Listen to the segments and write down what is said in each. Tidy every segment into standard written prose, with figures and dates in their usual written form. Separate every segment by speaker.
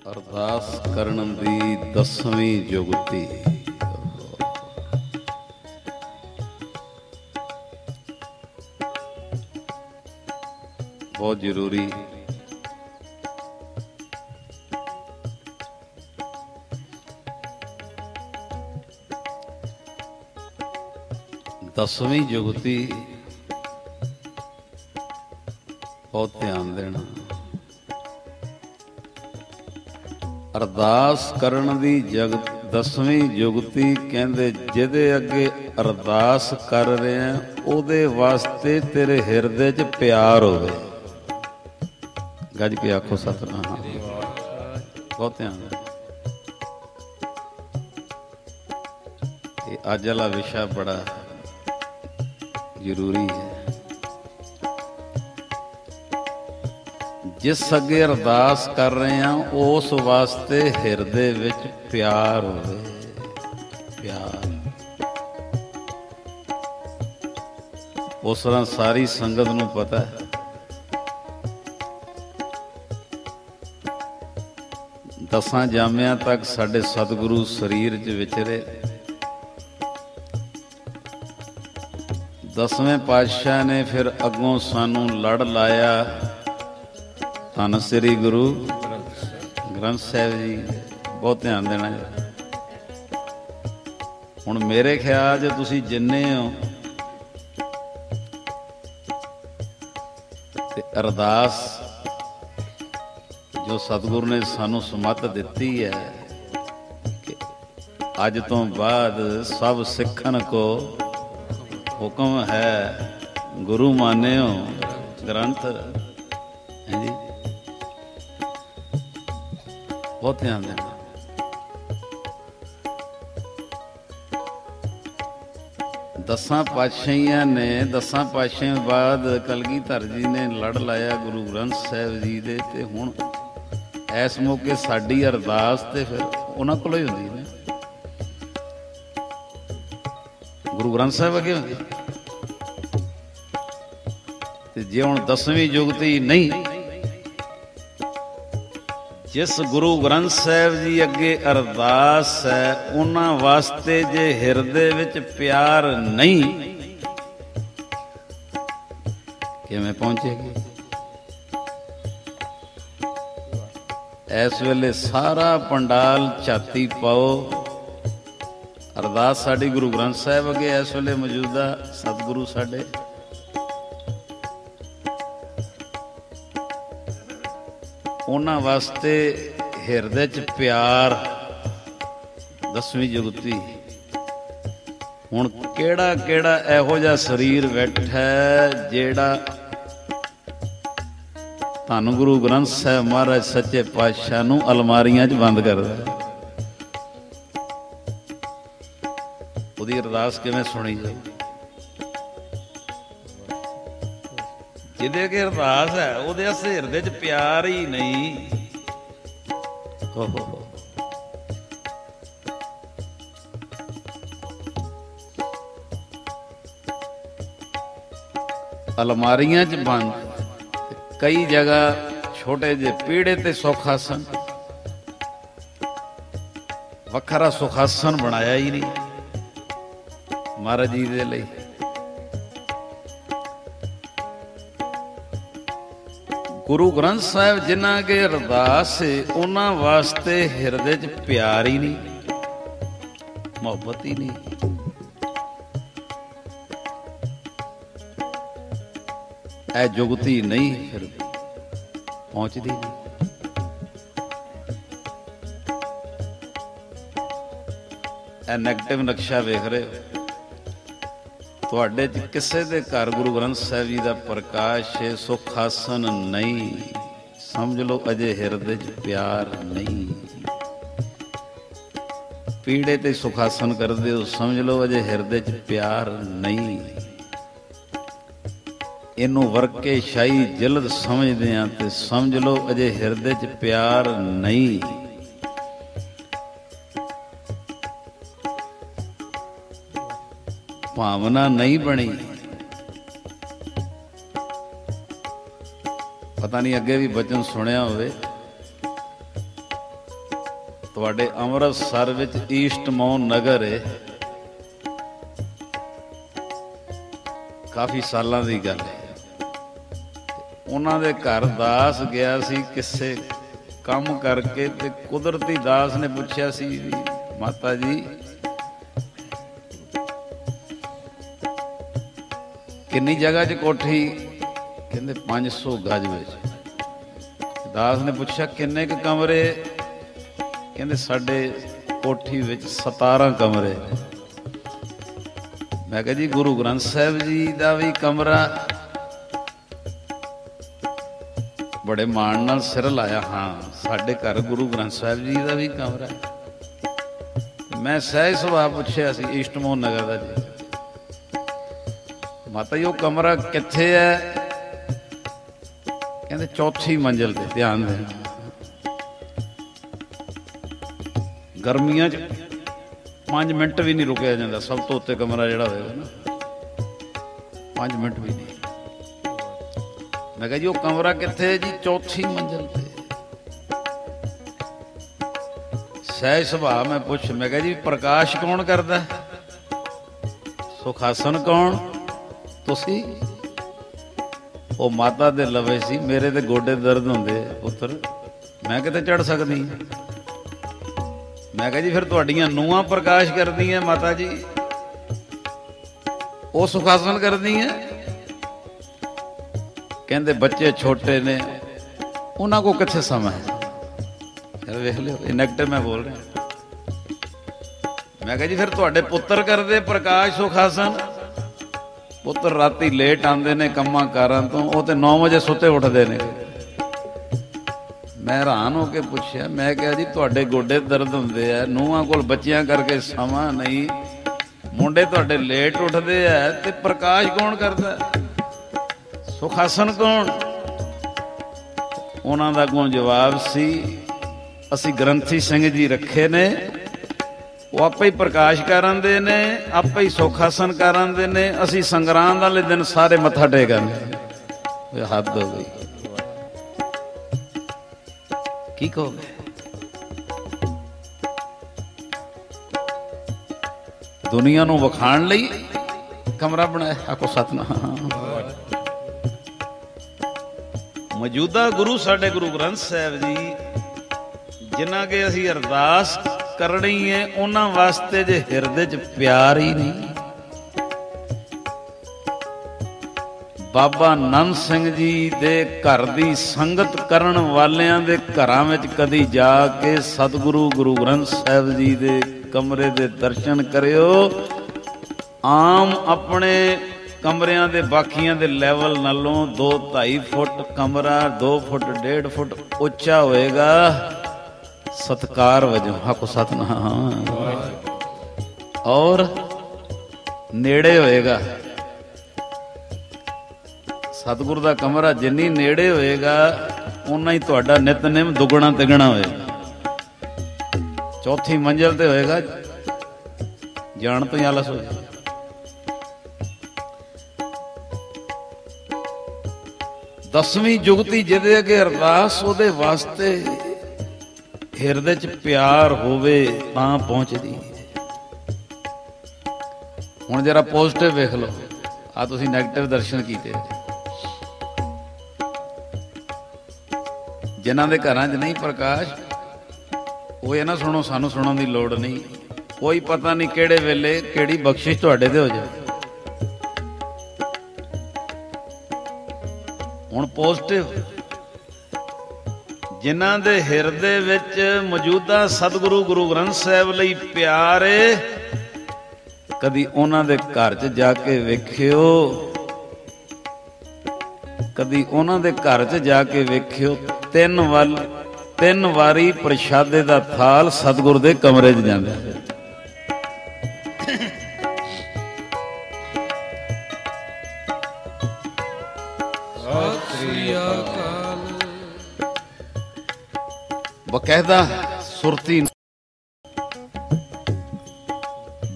Speaker 1: अरदास करन दी 10वीं जुगती। बहुत जरूरी। दसवीं जुगती बहुत ध्यान देना। अरदास करन दी जगत 10वीं जुगती कहंदे जिहदे अगे अरदास कर रहे हैं उहदे वास्ते तेरे हिरदे च प्यार होवे। गज के आखो सतनाम। बहुत ध्यान देना। ये अज वाला विषय बड़ा जरूरी है। जिस अगे अरदास कर रहे हैं उस वास्ते हिरदे विच प्यार होवे। प्यार उस तरह सारी संगत नूं पता है। दसां जामियां तक साडे सतगुरु शरीर च विचरे। 10वें पातशाह ने फिर अगों सानू लड़ लाया। धन श्री गुरु ग्रंथ साहिब जी। बहुत ध्यान देना। हुण मेरे ख्याल च तुसीं जिन्ने हो ते अरदास जो सतगुरु ने सानू समत दिती है कि अज तो बाद सब सिखन को हुक्म है गुरु मान्यो ग्रंथ है जी। बहुत ध्यान देना। दसां पातशाहियां ने 10 पातशाहियों बाद कलगीधर जी ने लड़ लाया गुरु ग्रंथ साहिब जी दे। ते हुण इस मौके साडी अरदास ते फिर उन्हां कोलों ही हुंदी है। गुरु ग्रंथ साहिब अगे हुंदी ते जे हुण 10वीं जुगती नहीं, जिस गुरु ग्रंथ साहिब जी अगे अरदास है उन्हां वास्ते जे हिरदे विच प्यार नहीं किवें पहुंचेगी। इस वेले सारा पंडाल छाती पाओ। अरदास साडी गुरु ग्रंथ साहिब अगे इस वेले मौजूदा सतगुरु साडे उन्हां वास्ते हिरदे च प्यार 10वीं जुगती। हुण केड़ा केड़ा इहो जिहा शरीर बैठा जेड़ा धन गुरु ग्रंथ साहिब महाराज सच्चे पातशाह नूं अलमारियां च बंद करदा। उहदी अरदास किवें सुनी जाए। जिहदे अगे अरदास है उहदे आस्ते हिरदे च प्यार ही नहीं। अलमारियां च बंद। कई जगह छोटे जे पीढ़े ते सुखासन वखरा सुखासन बनाया ही नहीं महाराज जी दे लई। गुरु ग्रंथ साहिब जिन्हां अगे अरदास है उन्हां वास्ते हिरदे च प्यार ही नहीं, मोहब्बत ही नहीं। ऐ जुगती नहीं फिर पहुंचती नहीं। ऐ नैगेटिव नक्शा वेख रहे हो तुहाडे च किसे दे घर गुरु ग्रंथ साहिब जी दा प्रकाश है सुखासन नहीं, समझ लो अजे हिरदे च प्यार नहीं। पीड़े ते सुखासन करदे हो समझ लो अजे हिरदे च प्यार नहीं। इनू वरके शाही जलद समझदे हैं ते समझ लो अजे हिरदे च प्यार नहीं। भावना नहीं बनी। पता नहीं अगे भी बचन सुनिया होवे ਤੁਹਾਡੇ ਅੰਮ੍ਰਿਤਸਰ ਵਿੱਚ ਈਸਟ ਮਾਊਨ ਨਗਰ ਹੈ, ਕਾਫੀ ਸਾਲਾਂ ਦੀ ਗੱਲ ਹੈ। ਉਹਨਾਂ ਦੇ ਘਰ ਦਾਸ ਗਿਆ ਸੀ ਕਿਸੇ ਕੰਮ ਕਰਕੇ, ਤੇ ਕੁਦਰਤੀ ਦਾਸ ਨੇ ਪੁੱਛਿਆ ਸੀ ਵੀ ਮਾਤਾ ਜੀ ਕਿੰਨੀ ਜਗ੍ਹਾ 'ਚ ਕੋਠੀ? ਕਹਿੰਦੇ 500 ਗਜ ਵਿੱਚ। ਦਾਸ ਨੇ ਪੁੱਛਿਆ ਕਿੰਨੇ ਕੁ ਕਮਰੇ? ਕਹਿੰਦੇ ਸਾਡੇ ਕੋਠੀ ਵਿੱਚ 17 ਕਮਰੇ। ਮੈਂ ਕਿਹਾ ਜੀ ਗੁਰੂ ਗ੍ਰੰਥ ਸਾਹਿਬ ਜੀ ਦਾ ਵੀ ਕਮਰਾ? ਬੜੇ ਮਾਣ ਨਾਲ ਸਿਰ ਲਾਇਆ, ਹਾਂ ਸਾਡੇ ਘਰ ਗੁਰੂ ਗ੍ਰੰਥ ਸਾਹਿਬ ਜੀ ਦਾ ਵੀ ਕਮਰਾ। ਮੈਂ ਸਹਿਜ ਸੁਭਾਅ ਪੁੱਛਿਆ ਸੀ ਈਸਟ ਮਾਊਨ ਨਗਰ ਦਾ ਜੀ, ਮਾਤਾ ਜੀ ਉਹ ਕਮਰਾ ਕਿੱਥੇ ਹੈ? ਕਹਿੰਦੇ 4ਥੀ ਮੰਜ਼ਿਲ ਤੇ। ਧਿਆਨ ਦੇਣਾ, ਗਰਮੀਆਂ 'ਚ 5 ਮਿੰਟ ਵੀ ਨਹੀਂ ਰੁਕਿਆ ਜਾਂਦਾ, ਸਭ ਤੋਂ ਉੱਤੇ ਕਮਰਾ ਜਿਹੜਾ ਹੋਏਗਾ ਨਾ 5 ਮਿੰਟ ਵੀ ਨਹੀਂ। ਮੈਂ ਕਿਹਾ ਜੀ ਉਹ ਕਮਰਾ ਕਿੱਥੇ ਹੈ? ਜੀ 4ਥੀ ਮੰਜ਼ਿਲ ਤੇ। ਸਹਿਜ ਸੁਭਾਅ ਮੈਂ ਪੁੱਛ, ਮੈਂ ਕਿਹਾ ਜੀ ਪ੍ਰਕਾਸ਼ ਕੌਣ ਕਰਦਾ? ਸੁਖਾਸਨ ਕੌਣ? ਤੁਸੀਂ? ਉਹ ਮਾਤਾ ਦੇ ਲਵੇ ਸੀ, ਮੇਰੇ ਤੇ ਗੋਡੇ ਦਰਦ ਹੁੰਦੇ ਪੁੱਤਰ, ਮੈਂ ਕਿਤੇ ਚੜ ਸਕਦੀ? ਮੈਂ ਕਿਹਾ ਜੀ ਫਿਰ ਤੁਹਾਡੀਆਂ ਨੂੰਹਾਂ ਪ੍ਰਕਾਸ਼ ਕਰਦੀਆਂ ਮਾਤਾ ਜੀ, ਉਹ ਸੁਖਾਸਨ ਕਰਦੀਆਂ? ਕਹਿੰਦੇ ਬੱਚੇ ਛੋਟੇ ਨੇ, ਉਹਨਾਂ ਕੋਲ ਕਿੱਥੇ ਸਮਾਂ ਹੈ। ਵੇਖ ਲਿਓ, ਇਹ ਨੈਗੇਟਿਵ ਮੈਂ ਬੋਲ ਰਿਹਾ। ਮੈਂ ਕਿਹਾ ਜੀ ਫਿਰ ਤੁਹਾਡੇ ਪੁੱਤਰ ਕਰਦੇ ਪ੍ਰਕਾਸ਼ ਸੁਖਾਸਨ? ਪੁੱਤਰ ਰਾਤੀ ਲੇਟ ਆਉਂਦੇ ਨੇ ਕੰਮਾਂ ਕਾਰਾਂ ਤੋਂ, ਉਹ ਤੇ 9 ਵਜੇ ਸੁੱਤੇ ਉੱਠਦੇ ਨੇ। ਮੈਂ ਹੈਰਾਨ ਹੋ ਕੇ ਪੁੱਛਿਆ, ਮੈਂ ਕਿਹਾ ਜੀ ਤੁਹਾਡੇ ਗੋਡੇ ਦਰਦ ਹੁੰਦੇ ਆ, ਨੂੰਹਾਂ ਕੋਲ ਬੱਚਿਆਂ ਕਰਕੇ ਸਮਾਂ ਨਹੀਂ, ਮੁੰਡੇ ਤੁਹਾਡੇ ਲੇਟ ਉੱਠਦੇ ਆ, ਤੇ ਪ੍ਰਕਾਸ਼ ਕੌਣ ਕਰਦਾ? ਸੁਖਾਸਨ ਕੌਣ? ਉਹਨਾਂ ਦਾ ਅੱਗੋਂ ਜਵਾਬ ਸੀ, ਅਸੀਂ ਗ੍ਰੰਥੀ ਸਿੰਘ ਜੀ ਰੱਖੇ ਨੇ, ਉਹ ਆਪੇ ਹੀ ਪ੍ਰਕਾਸ਼ ਕਰਾਂਦੇ ਨੇ, ਆਪੇ ਹੀ ਸੁਖਾਸਨ ਕਰਾਂਦੇ ਨੇ, ਅਸੀਂ ਸੰਗਰਾਂਦ ਵਾਲੇ ਦਿਨ ਸਾਰੇ ਮੱਥਾ ਟੇਕਾਂਗੇ। ਹੱਦ ਹੋ ਗਈ, ਕੀ ਕਹੋਗੇ? ਦੁਨੀਆ ਨੂੰ ਵਿਖਾਣ ਲਈ ਕਮਰਾ ਬਣਾਇਆ। ਆਖੋ ਸਤਿਨਾਮ। ਮੌਜੂਦਾ ਗੁਰੂ ਸਾਡੇ ਗੁਰੂ ਗ੍ਰੰਥ ਸਾਹਿਬ ਜੀ, ਜਿਨ੍ਹਾਂ ਕੇ ਅਸੀਂ ਅਰਦਾਸ ਕਰਨੀ ਹੈ, ਉਹਨਾਂ ਵਾਸਤੇ ਜੇ ਹਿਰਦੇ 'ਚ ਪਿਆਰ ਹੀ ਨਹੀਂ। ਬਾਬਾ ਨੰਦ ਸਿੰਘ ਜੀ ਦੇ ਘਰ ਦੀ ਸੰਗਤ ਕਰਨ ਵਾਲਿਆਂ ਦੇ ਘਰਾਂ ਵਿੱਚ ਕਦੀ ਜਾ ਕੇ ਸਤਿਗੁਰੂ ਗੁਰੂ ਗ੍ਰੰਥ ਸਾਹਿਬ ਜੀ ਦੇ ਕਮਰੇ ਦੇ ਦਰਸ਼ਨ ਕਰਿਓ। ਆਮ ਆਪਣੇ ਕਮਰਿਆਂ ਦੇ ਬਾਕੀਆਂ ਦੇ ਲੈਵਲ ਨਾਲੋਂ 2-2.5 ਫੁੱਟ ਕਮਰਾ 2 ਫੁੱਟ 1.5 ਫੁੱਟ ਉੱਚਾ ਹੋਏਗਾ, ਸਤਕਾਰ ਵਜੋਂ। ਆਖੋ ਸਤਿਨਾਮ। ਔਰ ਨੇੜੇ ਹੋਏਗਾ, ਸਤਿਗੁਰੂ ਦਾ ਕਮਰਾ ਜਿੰਨੀ ਨੇੜੇ ਹੋਏਗਾ ਓਨਾ ਹੀ ਤੁਹਾਡਾ ਨਿਤਨੇਮ ਦੁੱਗਣਾ ਤਿਗਣਾ ਹੋਏਗਾ। 4ਥੀ ਮੰਜ਼ਿਲ ਤੇ ਹੋਏਗਾ, ਜਾਣ ਤੋਂ ਹੀ ਆਲਸ ਹੋ ਜਾਏ। ਦਸਵੀਂ ਜੁਗਤੀ ਜਿਹਦੇ ਅੱਗੇ ਅਰਦਾਸ, ਉਹਦੇ ਵਾਸਤੇ ਹਿਰਦੇ 'ਚ ਪਿਆਰ ਹੋਵੇ ਤਾਂ ਪਹੁੰਚਦੀ। ਹੁਣ ਜਰਾ ਪੋਜ਼ਿਟਿਵ ਵੇਖ ਲਓ, ਆ ਤੁਸੀਂ ਨੈਗੇਟਿਵ ਦਰਸ਼ਨ ਕੀਤੇ। ਜਿਨ੍ਹਾਂ ਦੇ ਘਰਾਂ 'ਚ ਨਹੀਂ ਪ੍ਰਕਾਸ਼, ਉਹ ਇਹ ਨਾ ਸੁਣੋ, ਸਾਨੂੰ ਸੁਣਨ ਦੀ ਲੋੜ ਨਹੀਂ, ਕੋਈ ਪਤਾ ਨਹੀਂ ਕਿਹੜੇ ਵੇਲੇ ਕਿਹੜੀ ਬਖਸ਼ਿਸ਼ ਤੁਹਾਡੇ ਤੇ ਹੋ ਜਾਏ। ਹੁਣ ਪੋਜ਼ਿਟਿਵ, ਜਿਨ੍ਹਾਂ ਦੇ ਹਿਰਦੇ ਵਿੱਚ ਮੌਜੂਦਾ ਸਤਿਗੁਰੂ ਗੁਰੂ ਗ੍ਰੰਥ ਸਾਹਿਬ ਲਈ ਪਿਆਰ ਏ, ਕਦੀ ਉਹਨਾਂ ਦੇ ਘਰ 'ਚ ਜਾ ਕੇ ਵੇਖਿਓ, ਕਦੀ ਉਹਨਾਂ ਦੇ ਘਰ 'ਚ ਜਾ ਕੇ ਵੇਖਿਓ, 3 ਵਾਰੀ ਪ੍ਰਸ਼ਾਦੇ ਦਾ ਥਾਲ ਸਤਿਗੁਰ ਦੇ ਕਮਰੇ 'ਚ ਜਾਂਦਾ। ਬਕਾਇਦਾ ਸੁਰਤੀ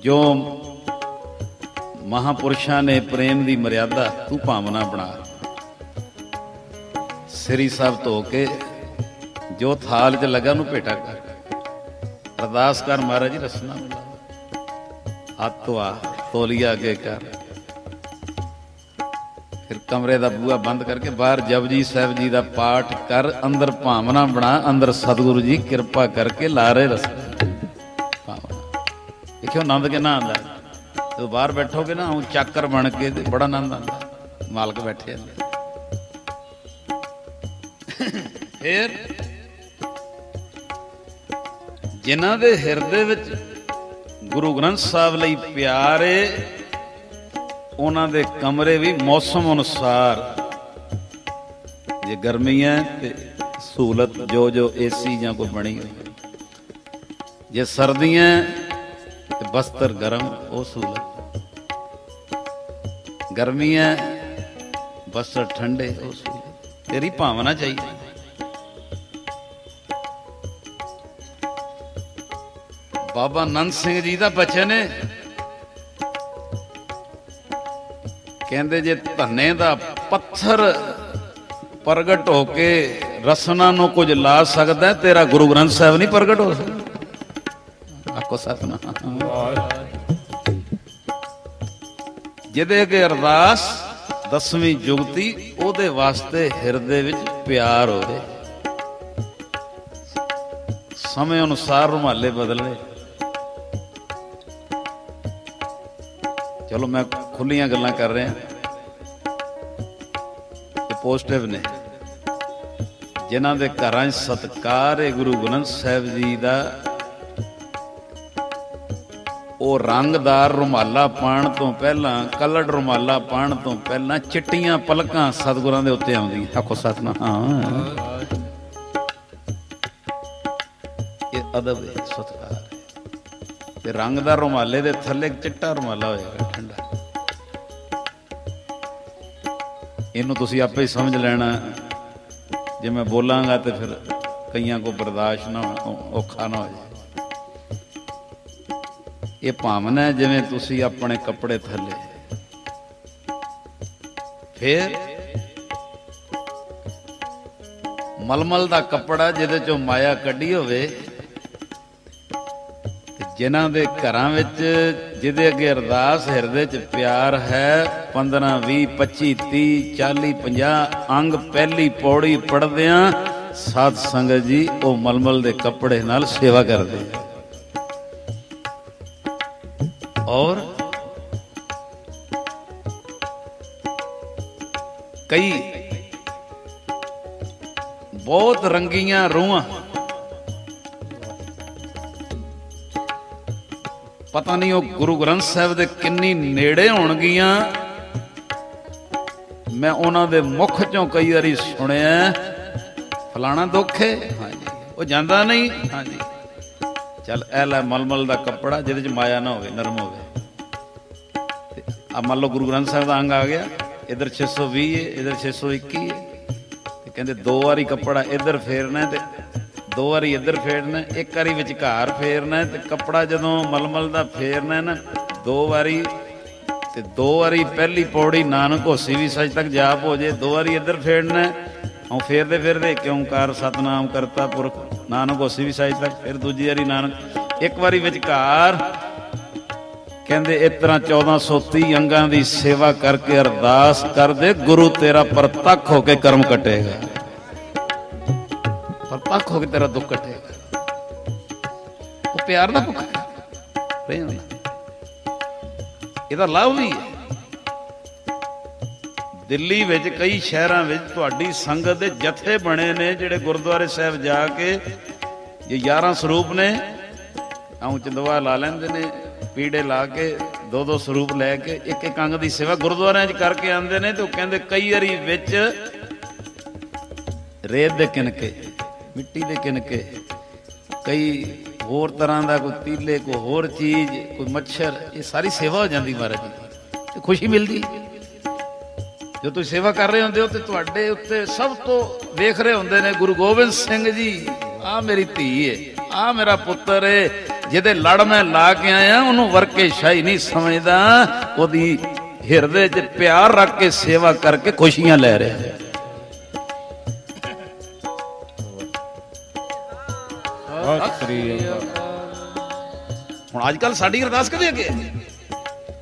Speaker 1: ਜੋ ਮਹਾਂਪੁਰਸ਼ਾਂ ਨੇ ਪ੍ਰੇਮ ਦੀ ਮਰਿਆਦਾ ਤੂੰ ਭਾਵਨਾ ਬਣਾ, ਸ੍ਰੀ ਸਾਹਿਬ ਧੋ ਕੇ ਜੋ ਥਾਲ 'ਚ ਲੱਗਾ ਨੂੰ ਭੇਟਾ ਕਰ। अरदास कर महाराज जी रसना मिला, आत्वा तोलिया अगे कर। फिर कमरे का बूहा बंद करके बाहर जपजी साहब जी का पाठ कर, अंदर भावना बना, अंदर सतगुरु जी कृपा करके ला रहे रसना भावना। देखियो आनंद कितना आंदा जो बाहर बैठोगे ना, हूँ चाकर बन के बड़ा आनंद आता, मालक बैठे फिर जिन्हां दे हिरदे विच गुरु ग्रंथ साहब लई प्यार है, उन्हां दे कमरे भी मौसम अनुसार, जे गर्मी है ते सहूलत जो जो एसी जां कोई बनी हो, जे सर्दियां ते बस्तर गर्म वो सहूलत, गर्मी है बस्तर ठंडे वो सहूलत। तेरी भावना चाहिए। बाबा नंद सिंह जी का बचन है, कहते जे धन्ने का पत्थर प्रगट होके रसना नूं कुछ ला सकता है, तेरा गुरु ग्रंथ साहब नहीं प्रगट हो सकता। आखो सतनाम। जिहदे अगे अरदास दसवीं जुगती, ओदे वास्ते हिरदे विच प्यार होवे। समय अनुसार रुमाले बदले। चलो मैं खुलियां गल्लां कर रहा, पॉजिटिव ने, जिन्हां दे घरां सत्कार है गुरु ग्रंथ साहब जी दा, वो रंगदार रुमाला पाण तो पहला, कलर्ड रुमाला पाण तो पहला चिट्टियां पलकां सतगुरां दे उत्ते आउंदियां। आखो सतनाम। ये अदब है, सत्कार है। ते रंगदार रुमाले दे थल्ले चिट्टा रुमाला होएगा ठंडा, इनू तुसीं आपे ही समझ लेना। जे मैं बोलांगा तो फिर कईयां को बर्दाश्त ना हो, औखा ना हो जाए। ये भावना है जिवें तुसीं अपने कपड़े थल्ले, फिर मलमल दा कपड़ा जिहदे चों माया कड्ढी होवे, जिन्हां दे घरां विच जिहदे अगे अरदास हिरदे च प्यार है, 15 20 25 30 40 50 अंग पहली पौड़ी पढ़दियां साध संगत जी वो मलमल दे कपड़े नाल सेवा करदे। और कई बहुत रंगियां रूहां, पता नहीं वो गुरु ग्रंथ साहब दे किन्नी नेड़े होणगियां। मैं उन्हां दे मुख चों कई बारी सुनिया, फलाना दुख है, हाँ जी, वो जांदा नहीं, हाँ जी, चल ऐ लै मलमल दा कपड़ा जिहदे च माया ना होवे, नरम होवे। अब मान लो गुरु ग्रंथ साहब दा अंग आ गया, इधर 620 है, इधर 621 है, ते कहंदे 2 वारी कपड़ा इधर फेरना है, ते 2 वारी इधर फेरना, 1 वारी विचकार फेरना, ते कपड़ा जदों मलमल दा फेरना ना 2 वारी, ते 2 वारी पहली पौड़ी नानक होसी भी सच तक जाप हो जाए, 2 वारी इधर फेरना, और फेरदे फेरदे एक ओंकार सतनाम करता पुरख नानक होसी भी सच तक, फिर दूजी वारी नानक, 1 वारी विचकार। कहंदे इस तरह 1430 अंगां दी सेवा करके अरदास कर दे, गुरु तेरा प्रतख होके कर्म कटेगा, प्रतख होके तेरा दुख कटेगा। वो प्यार दा भुख है, इहदा लाभ भी है। दिल्ली विच कई शहरां विच तुहाडी संगत दे जथे बने ने, जिहड़े गुरुद्वारे साहिब जाके ये 11 सरूप ने, आऊं चंदवा ला लैंदे ने, पीड़े ला के 2-2 सरूप लैके एक एक अंग की सेवा गुरुद्वारे करके आते हैं। तो कहते कई बारी विच रेत दे किनके, मिट्टी दे किनके, कई होर तरह का कोई तीले, कोई होर चीज, कोई मच्छर, ये सारी सेवा हो जाती महाराज जी, तो खुशी मिलती। जो तुम सेवा कर रहे होंगे हो तो तुहाडे उत्ते सब तो देख रहे होंगे ने गुरु गोबिंद सिंह जी, आ मेरी धी है, आ मेरा पुत्र है, जिहदे लड़ मैं ला के आया उन्होंने वर्के शाही नहीं समझदा, ओदी हिरदे च प्यार रख के सेवा करके खुशियां ले रहे हैं। ਹੁਣ ਅੱਜ ਕੱਲ੍ਹ ਸਾਡੀ ਅਰਦਾਸ ਕਿਹਦੇ ਅੱਗੇ?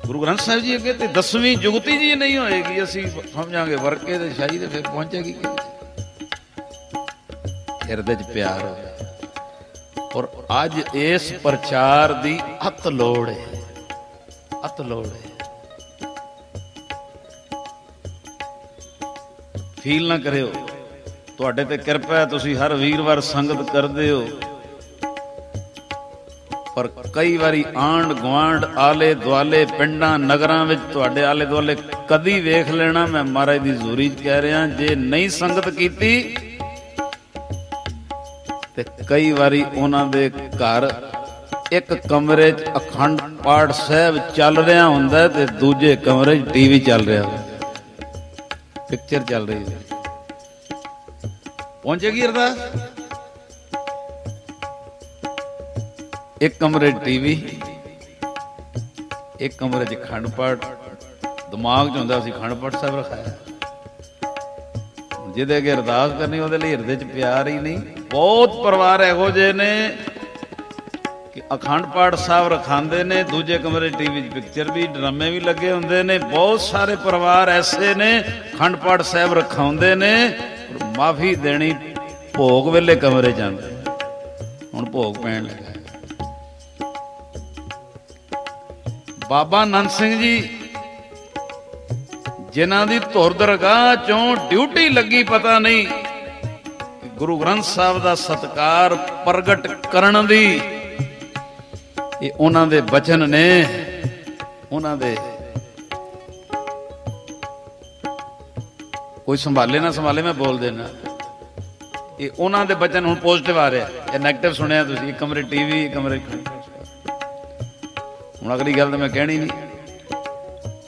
Speaker 1: ਗੁਰੂ ਗ੍ਰੰਥ ਸਾਹਿਬ ਜੀ ਅੱਗੇ। ਤੇ 10ਵੀਂ ਜੁਗਤੀ ਜੀ ਨਹੀਂ ਹੋਏਗੀ, ਅਸੀਂ ਸਮਝਾਂਗੇ ਵਰਕੇ ਤੇ ਸ਼ਾਹੀ ਤੇ ਫਿਰ ਪਹੁੰਚੇਗੀ ਹਿਰਦੇ 'ਚ ਪਿਆਰ ਹੋਵੇ। ਔਰ ਅੱਜ ਇਸ ਪ੍ਰਚਾਰ ਦੀ ਅਤ ਲੋੜ ਹੈ, ਅਤ ਲੋੜ ਹੈ। ਫੀਲ ਨਾ ਕਰਿਓ, ਤੁਹਾਡੇ ਤੇ ਕਿਰਪਾ ਹੈ, ਤੁਸੀਂ ਹਰ ਵੀਰਵਾਰ ਸੰਗਤ ਕਰਦੇ ਹੋ। ਪਰ ਕਈ ਵਾਰੀ ਆਂਢ ਗੁਆਂਢ, ਆਲੇ ਦੁਆਲੇ, ਪਿੰਡਾਂ ਨਗਰਾਂ ਵਿੱਚ ਤੁਹਾਡੇ ਆਲੇ ਦੁਆਲੇ ਕਦੀ ਵੇਖ ਲੈਣਾ, ਮੈਂ ਮਹਾਰਾਜ ਦੀ ਹਜ਼ੂਰੀ 'ਚ ਕਹਿ ਰਿਹਾ, ਜੇ ਨਹੀਂ ਸੰਗਤ ਕੀਤੀ ਤੇ ਕਈ ਵਾਰੀ ਉਹਨਾਂ ਦੇ ਘਰ ਇੱਕ ਕਮਰੇ 'ਚ ਅਖੰਡ ਪਾਠ ਸਾਹਿਬ ਚੱਲ ਰਿਹਾ ਹੁੰਦਾ ਤੇ ਦੂਜੇ ਕਮਰੇ 'ਚ ਟੀਵੀ ਚੱਲ ਰਿਹਾ ਹੁੰਦਾ, ਪਿਕਚਰ ਚੱਲ ਰਹੀ ਹੈ। ਪਹੁੰਚੇਗੀ ਅਰਦਾਸ? ਇੱਕ ਕਮਰੇ 'ਚ ਟੀਵੀ, ਇੱਕ ਕਮਰੇ 'ਚ ਅਖੰਡ ਪਾਠ। ਦਿਮਾਗ 'ਚ ਹੁੰਦਾ ਅਸੀਂ ਅਖੰਡ ਪਾਠ ਸਾਹਿਬ ਰਖਾਇਆ। ਜਿਹਦੇ ਅੱਗੇ ਅਰਦਾਸ ਕਰਨੀ ਉਹਦੇ ਲਈ ਹਿਰਦੇ 'ਚ ਪਿਆਰ ਹੀ ਨਹੀਂ। ਬਹੁਤ ਪਰਿਵਾਰ ਇਹੋ ਜਿਹੇ ਨੇ ਕਿ ਅਖੰਡ ਪਾਠ ਸਾਹਿਬ ਰਖਾਉਂਦੇ ਨੇ, ਦੂਜੇ ਕਮਰੇ ਟੀਵੀ 'ਚ ਪਿਕਚਰ ਵੀ, ਡਰਾਮੇ ਵੀ ਲੱਗੇ ਹੁੰਦੇ ਨੇ। ਬਹੁਤ ਸਾਰੇ ਪਰਿਵਾਰ ਐਸੇ ਨੇ ਅਖੰਡ ਪਾਠ ਸਾਹਿਬ ਰਖਾਉਂਦੇ ਨੇ, ਮਾਫੀ ਦੇਣੀ ਭੋਗ ਵੇਲੇ ਕਮਰੇ ਜਾਂਦੇ। ਹੁਣ ਭੋਗ ਪੈਣ ਲੱਗਾ। ਬਾਬਾ ਨੰਦ ਸਿੰਘ ਜੀ ਜਿਨ੍ਹਾਂ ਦੀ ਧੁਰ ਦਰਗਾਹ ਚੋਂ ਡਿਊਟੀ ਲੱਗੀ, ਪਤਾ ਨਹੀਂ ਗੁਰੂ ਗ੍ਰੰਥ ਸਾਹਿਬ ਦਾ ਸਤਿਕਾਰ ਪ੍ਰਗਟ ਕਰਨ ਦੀ, ਇਹ ਉਹਨਾਂ ਦੇ ਬਚਨ ਨੇ। ਉਹਨਾਂ ਦੇ ਕੋਈ ਸੰਭਾਲੇ ਨਾ ਸੰਭਾਲੇ, ਮੈਂ ਬੋਲ ਦੇਣਾ, ਇਹ ਉਹਨਾਂ ਦੇ ਬਚਨ ਹੁਣ ਪੋਜ਼ਿਟਿਵ ਆ ਰਿਹਾ। ਇਹ ਨੈਗੇਟਿਵ ਸੁਣਿਆ ਤੁਸੀਂ, ਇੱਕ ਕਮਰੇ ਟੀਵੀ, ਇੱਕ ਕਮਰੇ। ਹੁਣ ਅਗਲੀ ਗੱਲ ਤਾਂ ਮੈਂ ਕਹਿਣੀ ਨਹੀਂ।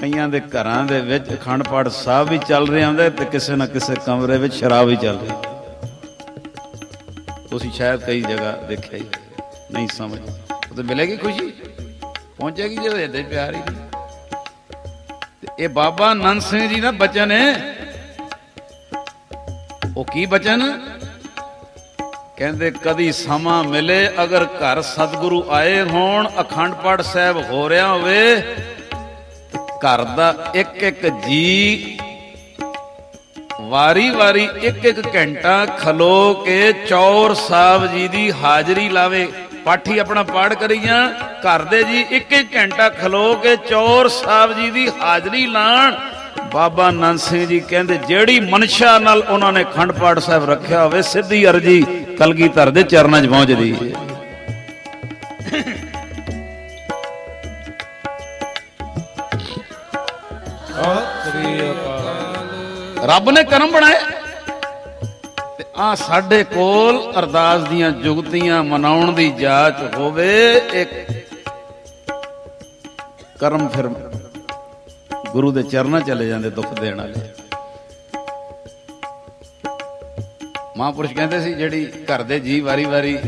Speaker 1: ਕਈਆਂ ਦੇ ਘਰਾਂ ਦੇ ਵਿੱਚ ਅਖੰਡ ਪਾਠ ਸਾਹਿਬ ਵੀ ਚੱਲ ਰਿਹਾ ਹੁੰਦਾ ਤੇ ਕਿਸੇ ਨਾ ਕਿਸੇ ਕਮਰੇ ਵਿੱਚ ਸ਼ਰਾਬ ਵੀ ਚੱਲ ਰਹੀ। ਤੁਸੀਂ ਸ਼ਾਇਦ ਕਈ ਜਗ੍ਹਾ ਦੇਖਿਆ ਹੀ ਨਹੀਂ, ਸਮਝ ਉਹ ਤੇ ਮਿਲੇਗੀ ਖੁਸ਼ੀ, ਪਹੁੰਚੇਗੀ ਜਦੋਂ ਇਹਦੇ ਪਿਆਰ ਹੀ ਨਹੀਂ। ਇਹ ਬਾਬਾ ਨੰਦ ਸਿੰਘ ਜੀ ਦਾ ਬਚਨ ਹੈ। ਉਹ ਕੀ ਬਚਨ ਕਹਿੰਦੇ? ਕਦੀ ਸਮਾਂ ਮਿਲੇ ਅਗਰ ਘਰ ਸਤਿਗੁਰੂ ਆਏ ਹੋਣ, ਅਖੰਡ ਪਾਠ ਸਾਹਿਬ ਹੋ ਰਿਹਾ ਹੋਵੇ, ਘਰ ਦਾ ਇੱਕ ਇੱਕ ਜੀ ਵਾਰੀ ਵਾਰੀ ਇੱਕ ਇੱਕ ਘੰਟਾ ਖਲੋ ਕੇ ਚੌਰ ਸਾਹਿਬ ਜੀ ਦੀ ਹਾਜ਼ਰੀ ਲਾਵੇ। ਪਾਠੀ ਆਪਣਾ ਪਾਠ ਕਰੀ ਜਾਂ, ਘਰ ਦੇ ਜੀ ਇੱਕ ਇੱਕ ਘੰਟਾ ਖਲੋ ਕੇ ਚੌਰ ਸਾਹਿਬ ਜੀ ਦੀ ਹਾਜ਼ਰੀ ਲਾਣ। ਬਾਬਾ ਨੰਦ ਸਿੰਘ ਜੀ ਕਹਿੰਦੇ ਜਿਹੜੀ ਮਨਸ਼ਾ ਨਾਲ ਉਹਨਾਂ ਨੇ ਅਖੰਡ ਪਾਠ ਸਾਹਿਬ ਰੱਖਿਆ ਹੋਵੇ, ਸਿੱਧੀ ਅਰਜੀ ਕਲਗੀਧਰ ਦੇ ਚਰਨਾਂ 'ਚ ਪਹੁੰਚਦੀ ਹੈ। ਰੱਬ ਨੇ ਕਰਮ ਬਣਾਏ ਤੇ ਆ ਸਾਡੇ ਕੋਲ ਅਰਦਾਸ ਦੀਆਂ ਜੁਗਤੀਆਂ ਮਨਾਉਣ ਦੀ ਜਾਚ ਹੋਵੇ। ਇੱਕ ਕਰਮ ਫਿਰ ਗੁਰੂ ਦੇ ਚਰਨਾਂ ਚਲੇ ਜਾਂਦੇ ਦੁੱਖ ਦੇਣ ਵਾਲੇ। ਮਹਾਂਪੁਰਸ਼ ਕਹਿੰਦੇ ਸੀ ਜਿਹੜੀ ਘਰ ਦੇ ਜੀ ਵਾਰੀ ਵਾਰੀ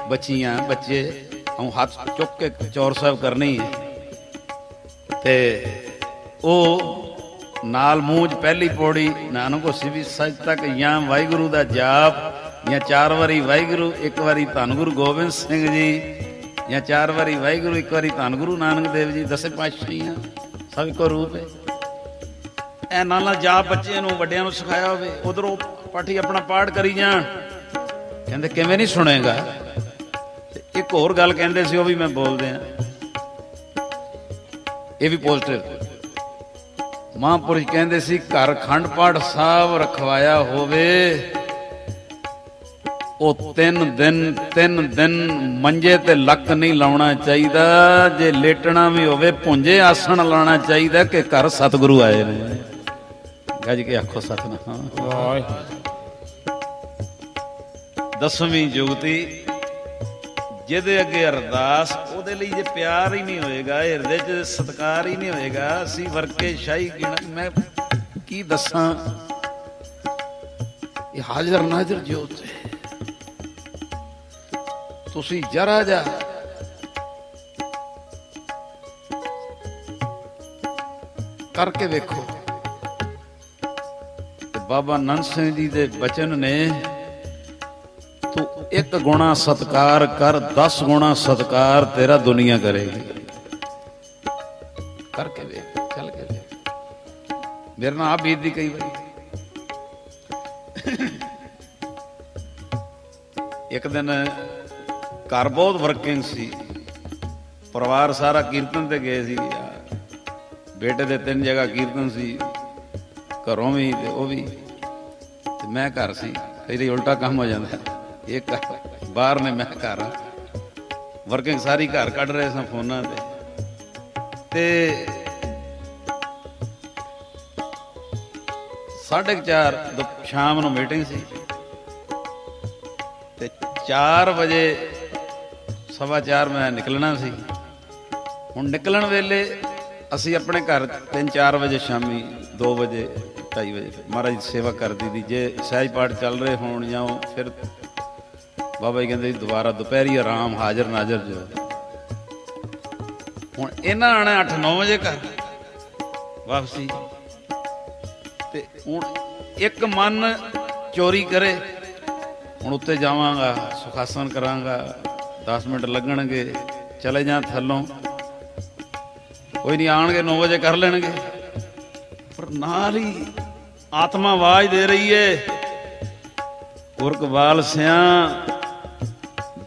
Speaker 1: ਬੱਚੀਆਂ ਬੱਚੇ ਹੱਥ ਚੁੱਕ ਕੇ ਚੌਰ ਸਾਹਿਬ ਕਰਨੀ ਹੈ ਤੇ ਉਹ ਨਾਲ ਮੂੰਹ 'ਚ ਪਹਿਲੀ ਪੌੜੀ ਨਾਨਕ ਹੋਸੀ ਵੀ ਸੱਚ ਤੱਕ ਜਾਂ ਵਾਹਿਗੁਰੂ ਦਾ ਜਾਪ, ਜਾਂ 4 ਵਾਰੀ ਵਾਹਿਗੁਰੂ, 1 ਵਾਰੀ ਧੰਨ ਗੁਰੂ ਗੋਬਿੰਦ ਸਿੰਘ ਜੀ, ਜਾਂ 4 ਵਾਰੀ ਵਾਹਿਗੁਰੂ, 1 ਵਾਰੀ ਧੰਨ ਗੁਰੂ ਨਾਨਕ ਦੇਵ ਜੀ, 10 ਪਾਤਸ਼ਾਹੀਆਂ, ਸਭ ਇੱਕੋ ਰੂਪ ਹੈ। ਇਹ ਨਾਲ ਜਾਪ ਬੱਚਿਆਂ ਨੂੰ ਵੱਡਿਆਂ ਨੂੰ ਸਿਖਾਇਆ ਹੋਵੇ, ਉਧਰੋਂ ਪਾਠੀ ਆਪਣਾ ਪਾਠ ਕਰੀ ਜਾਣ। ਕਹਿੰਦੇ ਕਿਵੇਂ ਨਹੀਂ ਸੁਣੇਗਾ। ਇੱਕ ਹੋਰ ਗੱਲ ਕਹਿੰਦੇ ਸੀ, ਉਹ ਵੀ ਮੈਂ ਬੋਲਦੇ ਆ, ਇਹ ਵੀ ਪੋਜ਼ਿਟਿਵ। ਮਹਾਂਪੁਰਸ਼ ਕਹਿੰਦੇ ਸੀ ਘਰ ਅਖੰਡ ਪਾਠ ਸਾਹਿਬ ਰਖਵਾਇਆ ਹੋਵੇ, ਉਹ 3 ਦਿਨ ਮੰਜੇ ਤੇ ਲੱਕ ਨਹੀਂ ਲਾਉਣਾ ਚਾਹੀਦਾ। ਜੇ ਲੇਟਣਾ ਵੀ ਹੋਵੇ ਪੁੰਜੇ ਆਸਣ ਲਾਉਣਾ ਚਾਹੀਦਾ ਕਿ ਘਰ ਸਤਿਗੁਰੂ ਆਏ ਨੇ। ਗੱਜ ਕੇ ਆਖੋ ਸਤਿਨਾਮ। 10ਵੀਂ ਜੁਗਤੀ ਜਿਹਦੇ ਅੱਗੇ ਅਰਦਾਸ, ਉਹਦੇ ਲਈ ਜੇ ਪਿਆਰ ਹੀ ਨਹੀਂ ਹੋਏਗਾ, ਹਿਰਦੇ 'ਚ ਸਤਿਕਾਰ ਹੀ ਨਹੀਂ ਹੋਏਗਾ, ਅਸੀਂ ਵਰਕੇ ਸ਼ਾਹੀ ਗਿਣਾ। ਮੈਂ ਕੀ ਦੱਸਾਂ, ਇਹ ਹਾਜ਼ਰ ਨਾਜ਼ਰ ਜੋਤ ਹੈ। ਤੁਸੀਂ ਜਰਾ ਜਾ ਕਰਕੇ ਵੇਖੋ। ਬਾਬਾ ਨੰਦ ਸਿੰਘ ਜੀ ਦੇ ਬਚਨ ਨੇ, तू एक गुणा सत्कार कर, 10 गुणा सत्कार तेरा दुनिया करेगी। करके देख, चल के देख। मेरे नाल आप बीतती कई बार। एक दिन घर बहुत वर्किंग सी, परिवार सारा कीर्तन ते गए सी। बेटे दे 3 जगह कीर्तन सी, घरों भी ते वो भी, ते मैं घर सी। कई उल्टा काम हो जाता है, एक बाहर ने मैं घर वर्किंग सारी घर कढ़ रहे स फोना ते 4:30 शाम ਨੂੰ मीटिंग सी ते 4 बजे 4:15 मैं निकलना सी। हुण निकलन वेले असी अपने घर 3-4 बजे शामी 2 बजे 2:30 बजे महाराज सेवा कर दी थी। जे सहज पाठ चल रहे होण जाओ फिर बाबा जी कहते दोबारा दोपहरी आराम हाजिर नाजर जो। हुण इन्हां आना 8-9 बजे घर वापसी ते हुण एक मन चोरी करे। हुण उत्ते जावांगा, सुखासन करांगा, 10 मिनट लगणगे, चले जा थल्लों, कोई नहीं आणगे 9 बजे कर लेणगे। पर नाल ही आत्मा आवाज दे रही है, गुरकबाल सिया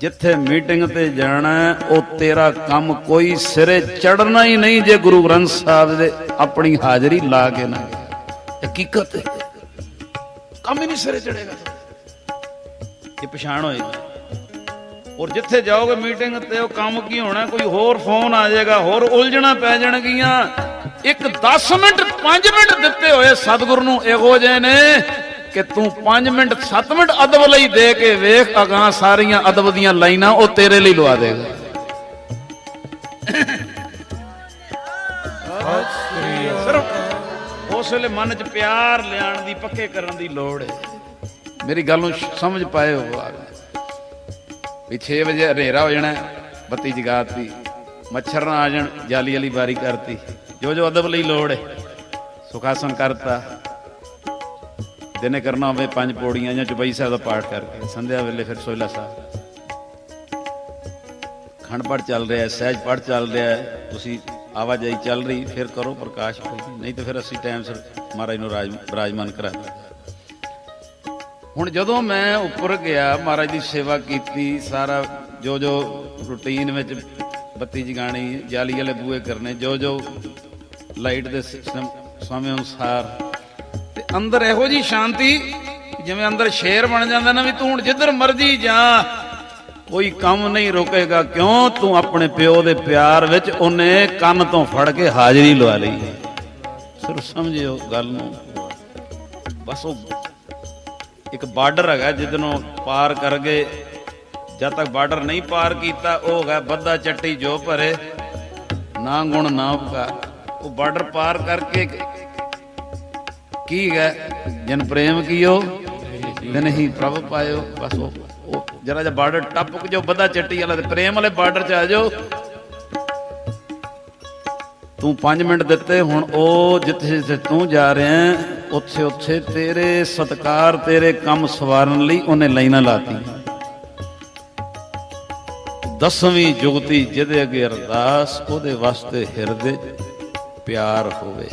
Speaker 1: जिथे मीटिंग ते जाना वो तेरा काम कोई सिरे चढ़ना ही नहीं जे गुरु ग्रंथ साहब दे अपनी हाजरी ला के ना। हकीकत है, काम ही नहीं सिरे चढ़ेगा, ये पछाण होएगी। और जिथे जाओगे मीटिंग ते वो काम की होना, कोई होर फोन आ जाएगा, होर उलझना पै जाणगियां। एक 10 मिनट 5 मिनट दिते हुए सतगुरु नूं इहो जे ने कि तू 5 मिनट 7 मिनट अदब लई दे के वेख, अगां सारियां अदब दियां लाइनां वो तेरे लिए लवा देगा। सिर्फ उस वेले मन च प्यार लियाण दी, पक्के करन दी लोड़ है। मेरी गल नूं समझ पाए हो भी 6 बजे हनेरा हो जाना, बत्ती जगाती, मच्छर ना आ जाण, जाली वाली बारी करती, जो जो अदब लई लोड़ है सुखासन करता। दिने करना होवे 5 पौड़ियां या चौपाई साहब का पाठ करके, संध्या वेले फिर सोहला साहब खंड पाठ चल रहा है, सहज पाठ चल रहा है, तुसी आवाजाई चल रही, फिर करो प्रकाश, नहीं तो फिर असी टाइम सिर महाराज नूं विराजमान करा। हुण जदों मैं उपर गया, महाराज की सेवा की, सारा जो जो रूटीन में बत्ती जगानी, जाली वाले बूहे करने, जो जो लाइट के सिस्टम समय अनुसार, ते अंदर इहो जी शांति जिवें अंदर शेर बन जाता ना भी तू हुण जिधर मर्जी जा, कोई काम नहीं रोकेगा। क्यों? तू अपने प्यो दे प्यार विच उन्हें कन तो फड़ के हाजरी लवा ली। सिर्फ समझिओ गल नूं, बस वो एक बार्डर है जिदनों पार कर गए, जब तक बार्डर नहीं पार किया वो है बद्दा चट्टी जो भरे ना गुण ना उपकार। वो बार्डर पार करके की है जिन प्रेम कियो दिन ही प्रभ पायो। बस वो जरा जा बार्डर टप जो बद्दा चट्टी वाला प्रेम वाले बार्डर च आ जाओ। तू 5 मिनट दिते, हुण ओ जिथे जिथे तू जा रहा है उत्थे उत्थे तेरे सत्कार तेरे काम सवारन लई उन्हें लाइनां लाती। 10वीं जुगती जिहदे अगे अरदास, ओहदे वास्ते हिरदे प्यार होवे।